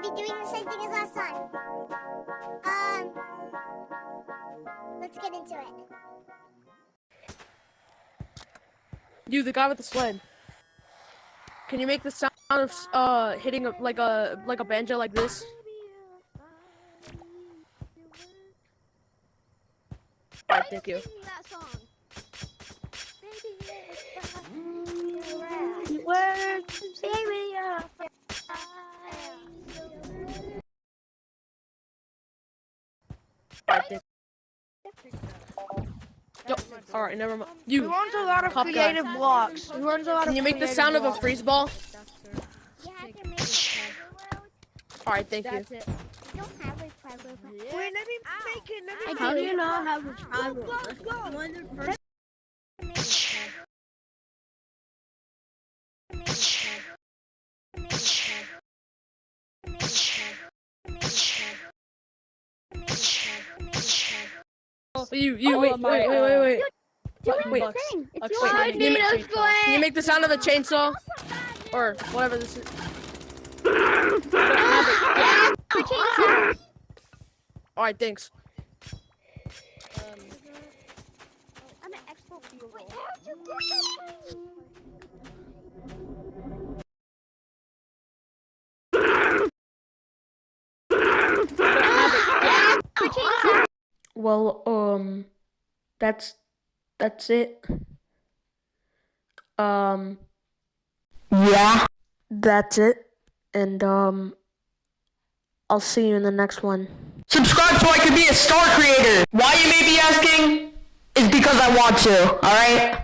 be doing the same thing as last time. Let's get into it. You, the guy with the sled. Can you make the sound of hitting like a banjo like this? Alright, thank you. That song. Alright, thank you. Alright, never mind. You. We learned a lot of Top guy. creative blocks. We learned a lot Can of you make the creative sound of a blocks. freeze ball? Yeah, I can make a treasure world. Alright, thank you. That's it. I don't have a treasure world. Wait, let me make it. Let me I How do. do you not have a tribal? One of the first. Make a treasure. Make a treasure. Make a treasure. Make a treasure. Make a treasure. Make a treasure. Make a treasure. You, wait. Wait. Doing Wait. the thing. It's Okay, your can you idea. make- Can you make the sound of the chainsaw? Or whatever this is. Alright, thanks. I'm an expert for you. Well, that's it. Yeah, that's it. And, I'll see you in the next one. Subscribe so I can be a star creator. Why you may be asking is because I want to, alright?